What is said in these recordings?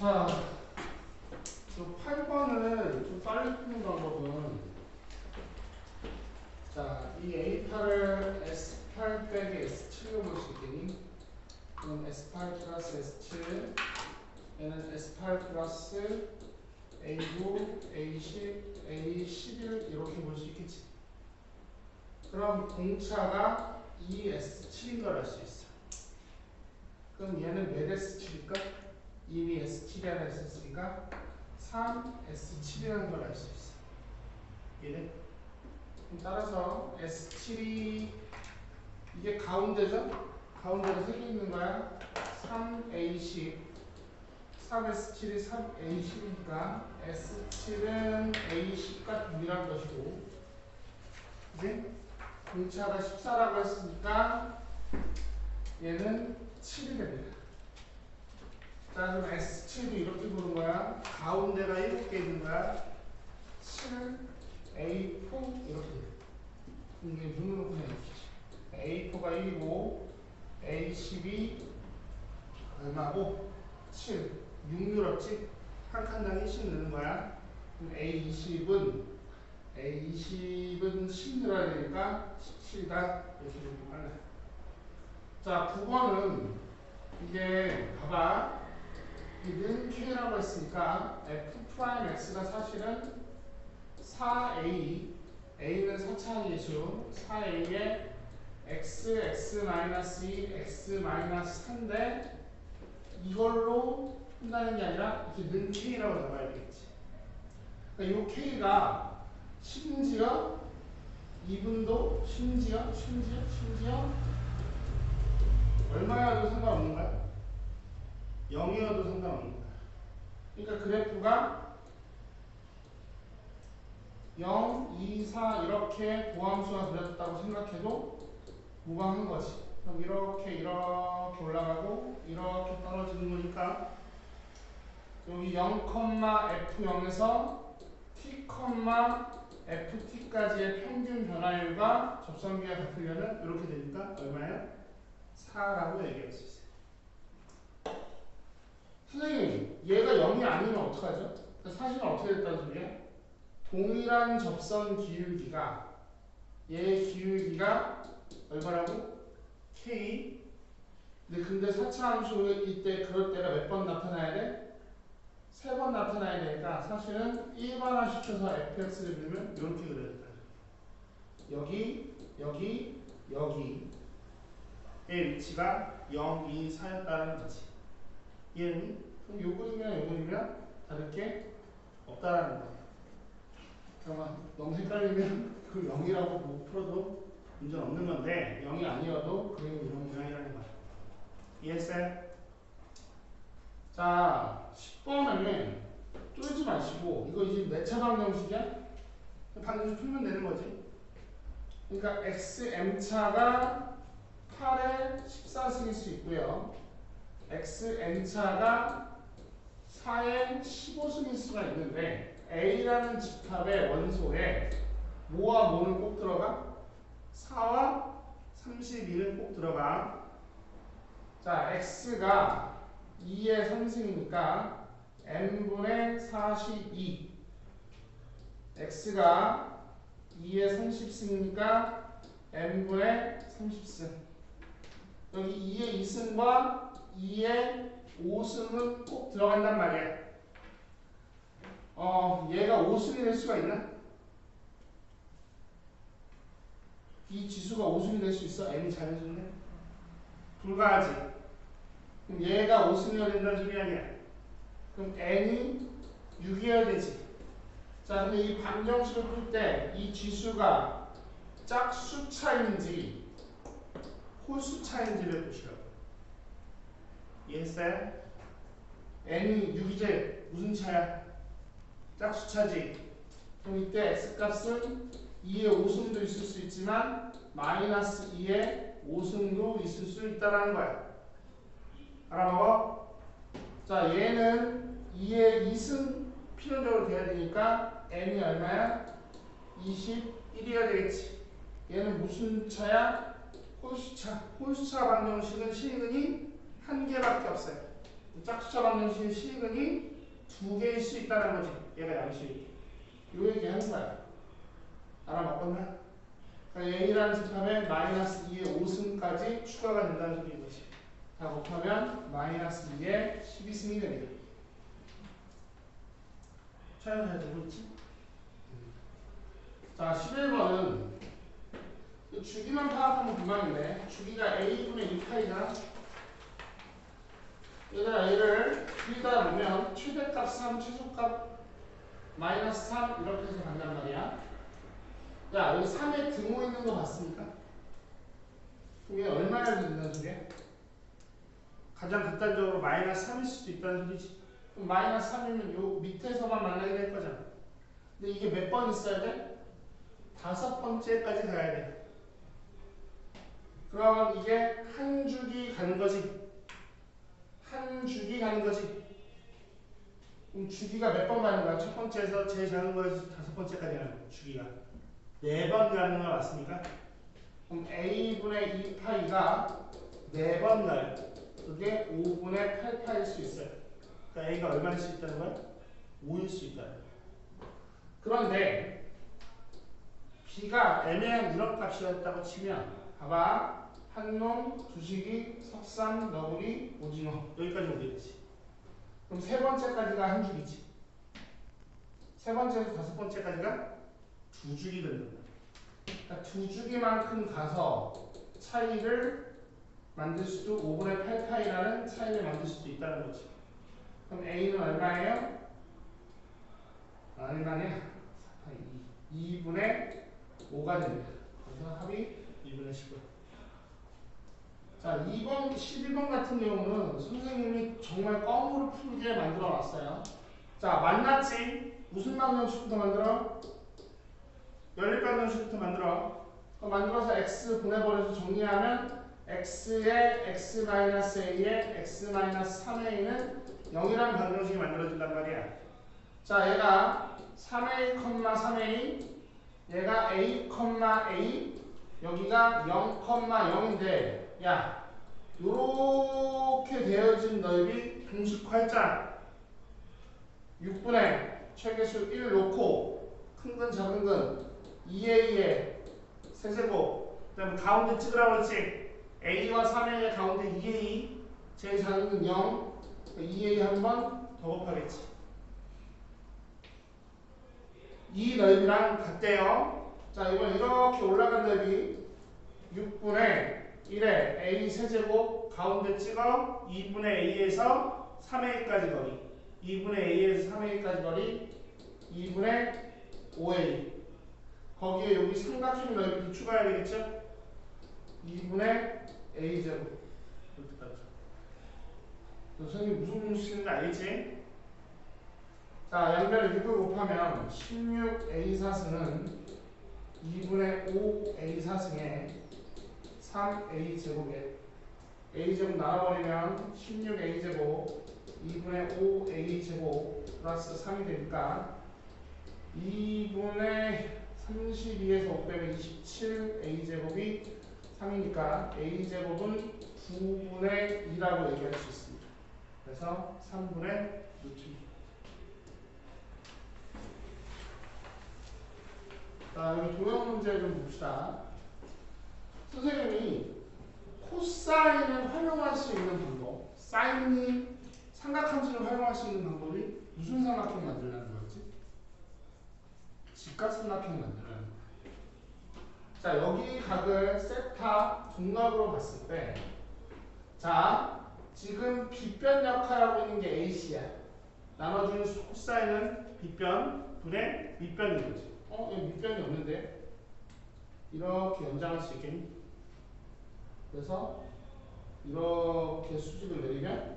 자, 8번을 좀 빨리 푸는 방법은, 자, 이 A8을 S8 빼기 S7로 볼 수 있겠니? 그럼 S8 플러스 S7, 얘는 S8 플러스 A9, A10, A11 이렇게 볼 수 있겠지. 그럼 공차가 2S7인 걸 알 수 있어. 그럼 얘는 몇 S7일까? 이미 S7이 하나 있었으니까 3S7이라는 걸 알 수 있어. 이해돼? 따라서 S7이 이게 가운데죠? 가운데로 3개 있는 거야. 3A10 3S7이 3A10이니까 S7은 A10과 동일한 것이고, 이제 공차가 14라고 했으니까 얘는 7이 됩니다. 자, 그럼 S7도 이렇게 보는 거야. 가운데가 7개 있는 거야. 7A4 이렇게 돼. 이게 눈으로 그냥 이렇게. A4가 1이고 A10이 얼마고? 7. 6 늘었지? 한 칸당 1씩 넣는 거야. 그럼 A20은 10 늘어야 되니까 17이다. 이렇게 되는 거야. 자, 9번은 이게 봐봐. 는 K라고 했으니까 F'X가 사실은 4A, A는 4차항 계수, 4A에 X, X-2, X-3인데 이걸로 한다는 게 아니라 이렇게 는 K라고 잡아야 되겠지. 그러니까 이 K가 심지어 2분도 심지어 얼마여도 상관없는 거야? 0이어도 상관없는 거야. 그러니까 그래프가 0, 2, 4 이렇게 보함수가 그려졌다고 생각해도 무방한 거지. 그럼 이렇게 올라가고 이렇게 떨어지는 거니까 여기 0,F0에서 T, FT까지의 평균 변화율과 접선비가 같으려면 이렇게 되니까 얼마예요? 4라고 얘기할 수 있어요. 선생님, 얘가 0이 아니면 어떡하죠? 사실은 어떻게 됐다는 소리야? 동일한 접선 기울기가 얘의 기울기가 얼마라고? K. 근데 4차 함수일 때 그럴 때가 몇 번 나타나야 돼? 3번 나타나야 되니까 사실은 일반화시켜서 fx를 그리면 이렇게 그려야 된다. 여기의 위치가 0, 2, 4였다는 거지. 이해했니? 그럼 요 그림이랑 다를 게 없다라는 거야. 그러면 너무 헷갈리면 그 0이라고 못 풀어도 문제는 없는 건데 0이 아니어도 그림이 이런 모양이라는 거야. 이해했어요? 자, 10번은 쫄지 마시고 이거 이제 몇 차 방정식이야? 방정식 풀면 되는 거지. 그러니까 xm차가 8에 14승일 수 있고요. xn차가 4에 15승일 수가 있는데 A라는 집합의 원소에 뭐와 뭐는 꼭 들어가? 4와 32는 꼭 들어가. 자, x가 2의 3승이니까 n분의 42. x가 2의 30승이니까 n분의 30승. 여기 2의 2승과 2의 5승은 꼭 들어간단 말이야. 얘가 5승이 될 수가 있나? 이 지수가 5승이 될 수 있어? n이 자연수인데? 불가하지. 그럼 얘가 5승이어야 된다는 소리 아니야. 그럼 n이 6이어야 되지. 자, 근데 이 방정식을 풀 때 이 지수가 짝수차인지 홀수차인지를 보시라고. 이해했어요? n이 6이제 무슨 차야? 짝수차지. 그럼 이때 x값은 2의 5승도 있을 수 있지만 마이너스 2의 5승도 있을 수 있다는 거야. 알아먹어? 자, 얘는 2의 2승 필연적으로 돼야 되니까 n이 얼마야? 21이어야 되겠지. 얘는 무슨 차야? 홀수차. 홀수차 방정식은 실근이 한 개밖에 없어요. 짝수처럼 실근이 두 개일 수 있다는 거지. 얘가 양수이. 요 얘기 하는 거야. 알아먹었나? 그러니까 A라는 집합에 마이너스 2의 5승까지 추가가 된다는 소리인 거지. 다 곱하면 마이너스 2의 12승이 됩니다. 촬영 잘 되고 있지? 자, 11번은 주기만 파악하면 그만인데 주기가 A분의 2파이잖아. 얘들아, 얘를 뒤에다 보면 최대값 3, 최소값 마이너스 3 이렇게 해서 간단 말이야. 야, 여기 3에 등호 있는 거 봤습니까? 이게 얼마나 된다는 소리야? 가장 극단적으로 마이너스 3일 수도 있다는 소리지. 그럼 마이너스 3이면 요 밑에서만 만나게 될 거잖아. 근데 이게 몇 번 있어야 돼? 5번째까지 가야 돼. 그럼 이게 한 주기 가는 거지. 한 주기 가는 거지. 그럼 주기가 몇 번 가는 거야? 첫 번째에서 제일 작은 거에서 5번째까지 가는 거야. 주기가 4번 가는 거 맞습니까? 그럼 A분의 2파이가 4번 가요. 그게 5분의 8파일 수 있어요. 그러니까 A가 얼마일 수 있다는 거야? 5일 수 있다. 그런데 B가 애매한 이런 값이었다고 치면 봐봐. 한놈, 두식이, 석삼, 너구리, 오징어 여기까지 오겠지. 그럼 세 번째까지가 한 줄이지. 세 번째에서 5번째까지가 두 줄이 된다. 그러니까 두 주기만큼 가서 차이를 만들 수도 5분의 8파이라는 차이를 만들 수도 있다는 거지. 그럼 A는 얼마예요? 얼마냐? 2분의 5가 됩니다. 그래서 합이 2분의 10. 자, 2번, 11번 같은 경우는 선생님이 정말 껌으로 풀게 만들어 놨어요. 자, 만났지? 무슨 방정식부터 만들어? 연립 방정식부터 만들어. 만들어서 x 보내버려서 정리하면 x의 x-a의 x-3a는 0이라는 방정식이 만들어진단 말이야. 자, 얘가 3a, 3a, 얘가 a, a, 여기가 0, 0인데, 야, 요렇게 되어진 넓이 공식화했잖아. 6분의 최계수 1 놓고 큰 근 작은 근 2a의 세제곱, 그 다음에 가운데 찍으라고 했지. a와 3a의 가운데 2a, 제일 작은 근 0, 2a 한 번 더 곱하겠지. 이 넓이랑 같대요. 자, 이번 이렇게 올라간 넓이 6분의 1의 a 세제곱 가운데 찍어 2분의 a에서 3a까지 거리, 2분의 a에서 3a까지 거리, 2분의 5a. 거기에 여기 삼각형 넓이도 추가해야 되겠죠? 2분의 a제곱. 이렇게 따죠. 선생님 무슨 공식인지 알겠지? 자, 양변을 6을 곱하면 16a 사승은 2분의 5a 사승에 3a 제곱에 a 제곱 나눠버리면 16a 제곱 2분의 5a 제곱 플러스 3이 되니까 2분의 32에서 5 빼면 27a 제곱이 3이니까 a 제곱은 9분의 2라고 얘기할 수 있습니다. 그래서 3분의 루트. 자, 여기 도형 문제 좀 봅시다. 선생님이 코사인을 활용할 수 있는 방법, 사인이 삼각함수를 활용할 수 있는 방법이 무슨 삼각형 만들라는 거였지? 직각삼각형 만들라는 거야. 자, 여기 각을 세타 동각으로 봤을 때, 자, 지금 빗변 역할하고 있는 게 AC야. 나눠주는 코사인은 빗변 분의 밑변인 거지. 여기 밑변이 없는데? 이렇게 연장할 수 있겠니? 그래서 이렇게 수직을 내리면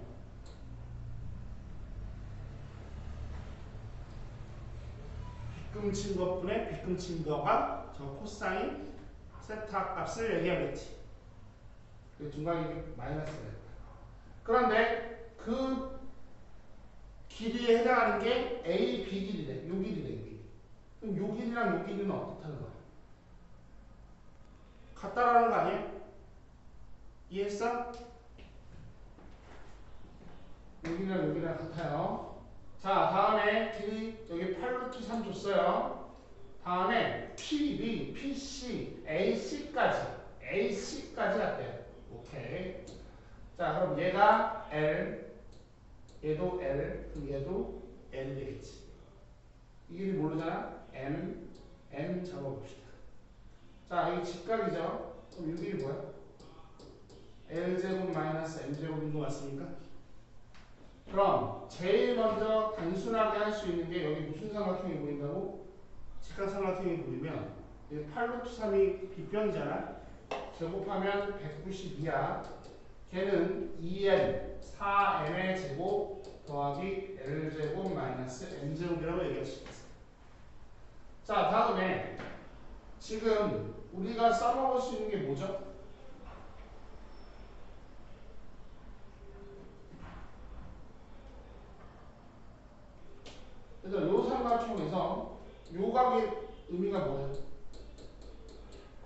빗금친 것분의 빗금친 거가 저 코사인 세타 값을 얘기하겠지. 중간이 마이너스가 됐다. 그런데 그 길이에 해당하는 게 A, B 길이래. 요 길이래, 요 길이. 그럼 요 길이랑 요 길이는 어떻다는 거야? 같다라는 거 아니야? 이해했어? 여기랑 여기랑 같아요. 자, 다음에 길이 여기 8루트 3 줬어요. 다음에 PB, PC, AC까지 할게요. 오케이. 자, 그럼 얘가 L, 얘도 L, 그럼 얘도 L 되겠지. 이 길이 모르잖아? M 잡아봅시다. 자, 여기 직각이죠? 그럼 이 길이 뭐야? L제곱 마이너스 M제곱인 것 같습니까? 그럼 제일 먼저 단순하게 할 수 있는 게 여기 무슨 삼각형이 보인다고? 직각삼각형이 보이면 8루트 3이 빗변이잖아. 제곱하면 192야. 걔는 2n 4m의 제곱 더하기 l제곱 마이너스 m제곱이라고 얘기할 수 있어. 자, 다음에 지금 우리가 써먹을 수 있는 게 뭐죠? 그래서 요 삼각형에서 요 각의 의미가 뭐예요?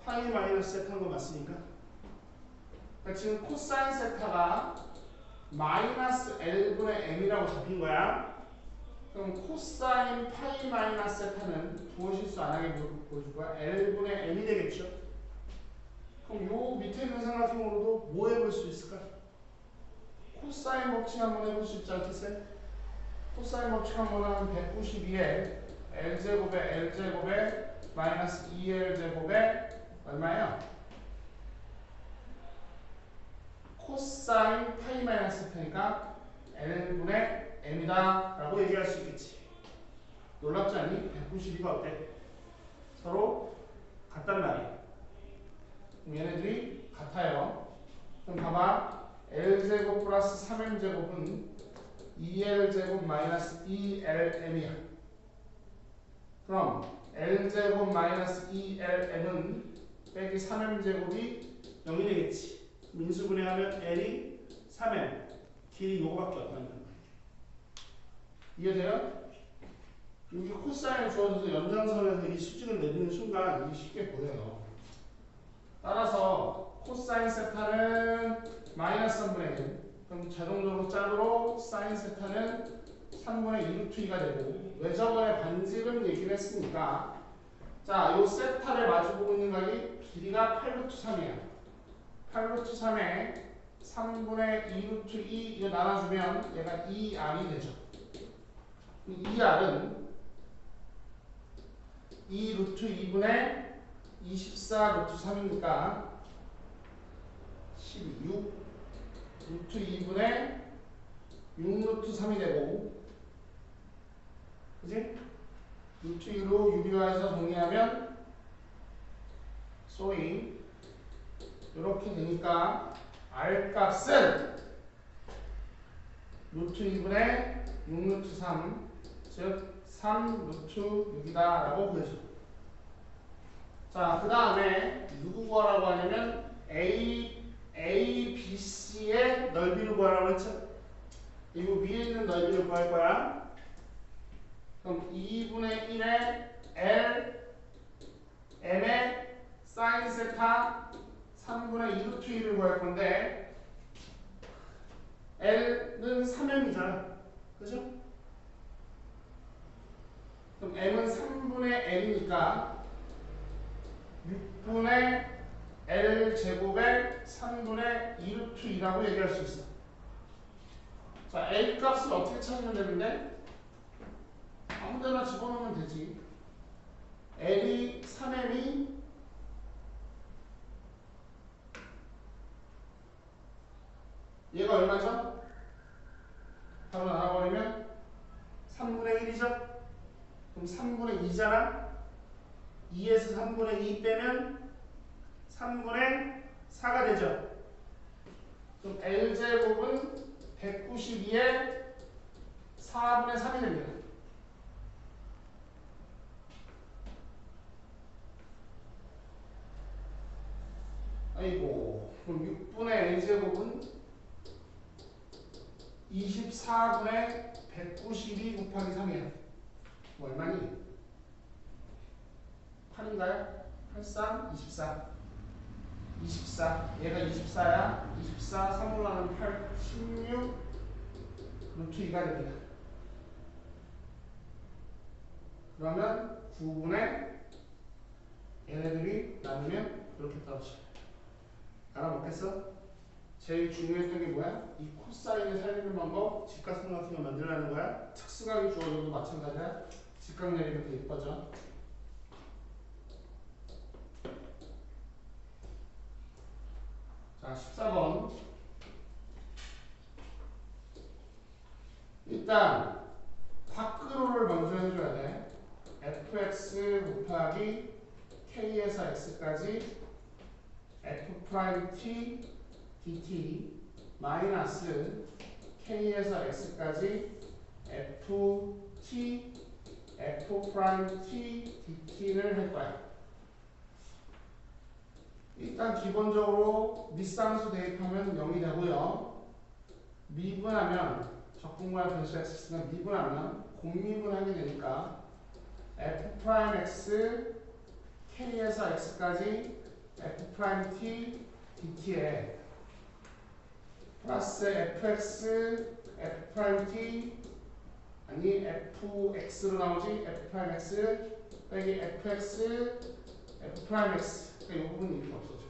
파이 마이너스 세타인 거 맞습니까? 그러니까 지금 코사인 세타가 마이너스 L분의 M이라고 잡힌 거야. 그럼 코사인 파이 마이너스 세타는 부호 실수 안 하게 보여줄 거야. L분의 M이 되겠죠. 그럼 요 밑에 있는 삼각형으로도 뭐 해볼 수 있을까? 코사인 법칙 한번 해볼 수 있지 않겠어요? 코사인 법칙 한번 하면 192에 L제곱에 마이너스 2L제곱에 얼마예요? 코사인 파이 마이너스 세타니까 L분의 M이다 라고 얘기할 수 있겠지. 놀랍지 않니? 192가 어때? 서로 같단 말이야. 그럼 얘네들이 같아요. 그럼 봐봐. L제곱 플러스 3M제곱은 2L제곱 마이너스 2LM이야. 그럼 L제곱 마이너스 2LM은 빼기 3M제곱이 0이 되겠지. 민수분해하면 L이 3M, 길이 요거밖에 없다는 거야. 이해돼요? 여기 코사인을 주어져서 연장선에서 이 수직을 내리는 순간 이게 쉽게 보여요. 따라서 코사인 세타는 마이너스 3분의 1. 그럼 자동적으로 짝으로 사인 세타는 3분의 2 루트 2가 되고, 왜 저번에 반지름 얘기를 했으니까, 자, 요 세타를 마주보고 있는 각이 길이가 8루트 3이야. 8루트 3에 3분의 2 루트 2 이거 나눠주면 얘가 2R이 되죠. 이 2R은 2 루트 2분의 24 루트 3이니까 16 루트 2분의 6 루트 3이 되고, 그지? 루트 2로 유리화해서 정리하면 이렇게 되니까 R 값은 루트 2분의 6 루트 3, 즉 3 루트 6이다 라고 보여줘. 자, 그 다음에 누구 구하라고 하냐면 A, B, C의 넓이를 구하라고 했죠. 이거 위에 있는 넓이를 구할 거야. 그럼 2분의 1의 L, M의 사인 세타 3분의 2 루트 2를 구할 건데, L는 3M이잖아. 그죠? 그럼 M은 3분의 L이니까 6분의 L 제곱에 3분의 2 루트 2라고 얘기할 수 있어. 자, A 값을 어떻게 찾으면 되는데? 아무데나 집어넣으면 되지. L이 3M이 얘가 얼마죠? 바로 나눠버리면 3분의 1이죠? 그럼 3분의 2잖아? 2에서 3분의 2 빼면 3분의 4가 되죠? 그럼 L제곱은 192에 4분의 3이 됩니다. 아이고, 그럼 6분의 L제곱은 24분의 192 곱하기 3이야. 뭐 얼마니? 8인가요? 83, 24. 24. 얘가 24야. 24, 3으로 하면 8, 16. 루트 2가 됩니다. 그러면 9분의 얘네들이 나누면 이렇게 떨어져. 알아먹겠어? 제일 중요했던 게 뭐야? 이 코사인을 살리는 방법, 직각삼 같은 거 만들라는 거야. 특수각이 주어져도 마찬가지야. 직각 내리면 더 이뻐져. 자, 14번. 일단 밖으로를 먼저 해줘야 돼. fx 곱하기 k에서 x까지 f't dt 마이너스 k에서 x까지 ft f't dt를 할 거야. 일단 기본적으로 미쌍수 대입하면 0이 되고요. 미분하면 적분과 변수 x가 미분하면 공미분하게 되니까 f'x k에서 x까지 f't dt에 플러스 fx f't 아니 fx로 나오지 f'x 빼기 fx f'x 그러니까 이 부분이 이렇게 없어져.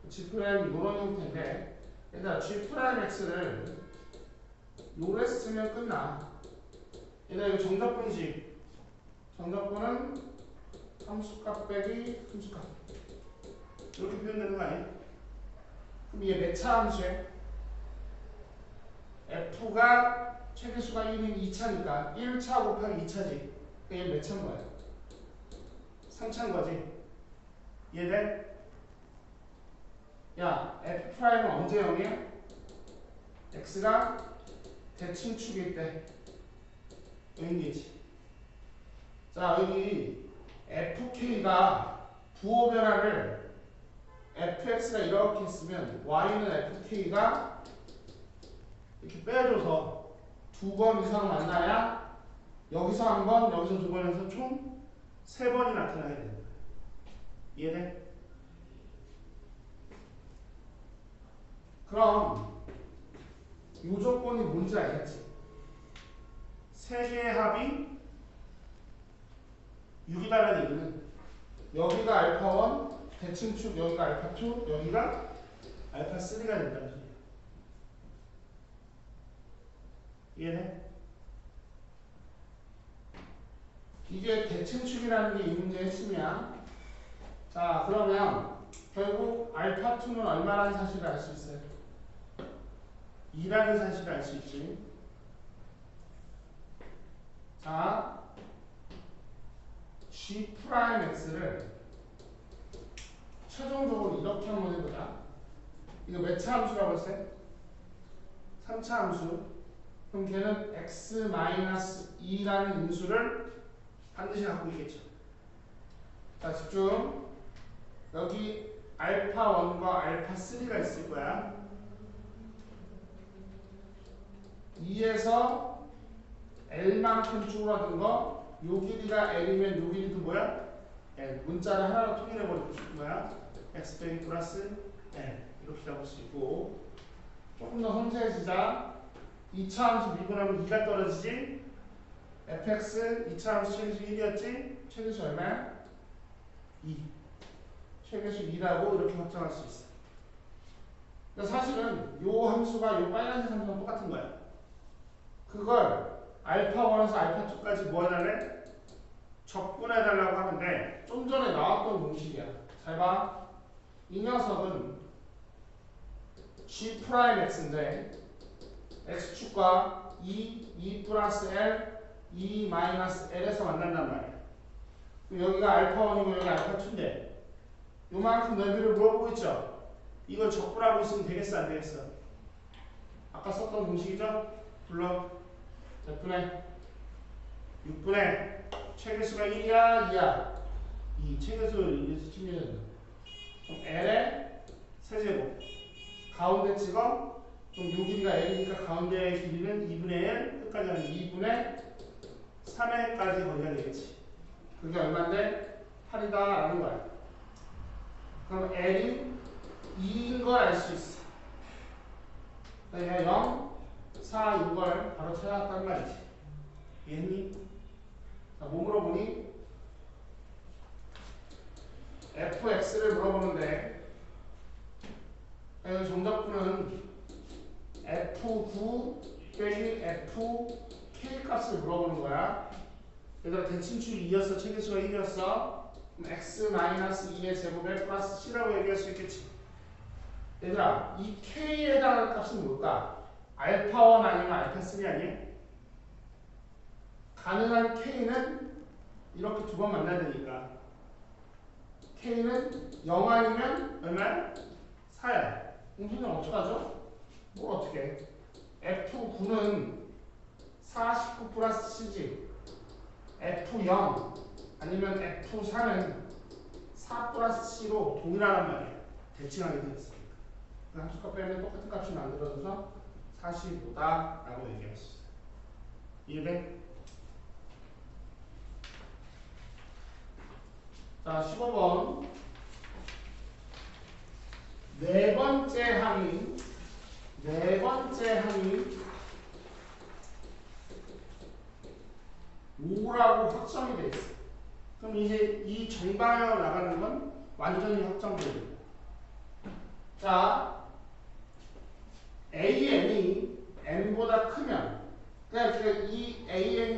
G' 이런 형태인데 얘들아 G'x를 요래 쓰면 끝나. 얘들아 이거 정답분식 정답분은 함수값 빼기 함수값 이렇게 표현되는 거 아니야? 그럼 얘 몇 차 함수야? F가 최대수가 1인 2차니까 1차 곱하기 2차지. 그러니까 얘 몇 차인 거야? 3차인 거지. 이해돼? 야, F'은 언제 0이야? X가 대칭축일 때 0이지. 자, 여기 FK가 부호 변화를 FX가 이렇게 했으면 Y는 FK가 이렇게 빼줘서 2번 이상 만나야 여기서 한 번, 여기서 2번 해서 총 3번이 나타나게 됩니다. 이해돼? 그럼 이 조건이 뭔지 알겠지? 세 개의 합이 6이다라는 얘기는 여기가 α1 대칭축, 여기가 α2, 여기가 α3가 된다는 소리야. 이해돼? 이게 대칭축이라는 게 이 문제의 핵심이야. 자, 그러면 결국 α2는 얼마라는 사실을 알 수 있어요? 2라는 사실을 알 수 있지. 자, G'X를 최종적으로 이렇게 한번 해보자. 이거 몇 차 함수라고 했어요? 3차 함수. 그럼 걔는 x-2라는 인수를 반드시 갖고 있겠죠. 자, 집중. 여기 α1과 α3가 있을 거야. 2에서 L만큼 줄어든 거, 요 길이가 L이면 요 길이도 뭐야? L. 문자를 하나로 통일해버리고 싶은 거야. X 빼기 플러스 L. 이렇게 잡을 수 있고, 조금 더 섬세해지자. 2차 함수 미분하면 2가 떨어지지? fx 2차 함수 최대수 1이었지? 최대수 얼마야? 2. 최대수 2라고 이렇게 확정할 수 있어. 그러니까 사실은 요 함수가 요 빨간색 함수랑 똑같은 거야. 그걸 α1에서 α2까지 뭐 해달래? 적분해달라고 하는데 좀 전에 나왔던 공식이야. 잘 봐. 이 녀석은 G'X인데 X축과 2 플러스 L, 2 마이너스 L에서 만난단 말이야. 그럼 여기가 α1이고 여기 α2인데 요만큼 넓이를 물어보고 있죠? 이걸 적분하고 있으면 되겠어 안 되겠어? 아까 썼던 공식이죠? 불러. 몇 분의? 6분의 최대수가 1이야 2야? 2. 최대수를 1에서 측면해야 된다. 그럼 L의 세제곱 가운데 찍어. 그럼 요 길이가 L이니까 가운데의 길이는 2분의 1 끝까지 하면 2분의 3회까지 거리가 되겠지. 그게 얼마인데? 8이다 라는 거야. 그럼 L이 2인 걸 알 수 있어. 그러니까 0, 4 이걸 바로 찾아왔단 말이지. 이해했니? 자, 뭐 물어보니? fx를 물어보는데 정답부는 f9 빼기 fk 값을 물어보는 거야. 얘들아 대칭축이 2였어. 체계수가 1이었어. 그럼 x-2의 제곱에 플러스 c라고 얘기할 수 있겠지. 얘들아 이 k에 해당하는 값은 뭘까? 알파1 아니면 알파3 아니야? 가능한 k는 이렇게 두 번 만나야 되니까 k는 0 아니면 얼마야? 4야. 그럼 어떡하죠? 뭘 어떻게 해? F9는 49 플러스 C지. F0 아니면 F4는 4 플러스 C로 동일하단 말이야. 대칭하게 되어 있으니까. 그 함수값 빼면 똑같은 값이 만들어져서 45다 라고 얘기할 수 있어요. 이해돼? 자, 15번. 네 번째 항이 5라고 확정이 돼 있어. 그럼 이제 이 정방향으로 나가는 건 완전히 확정됩니다. 자, AN이 N보다 크면, 그러니까 이 AN이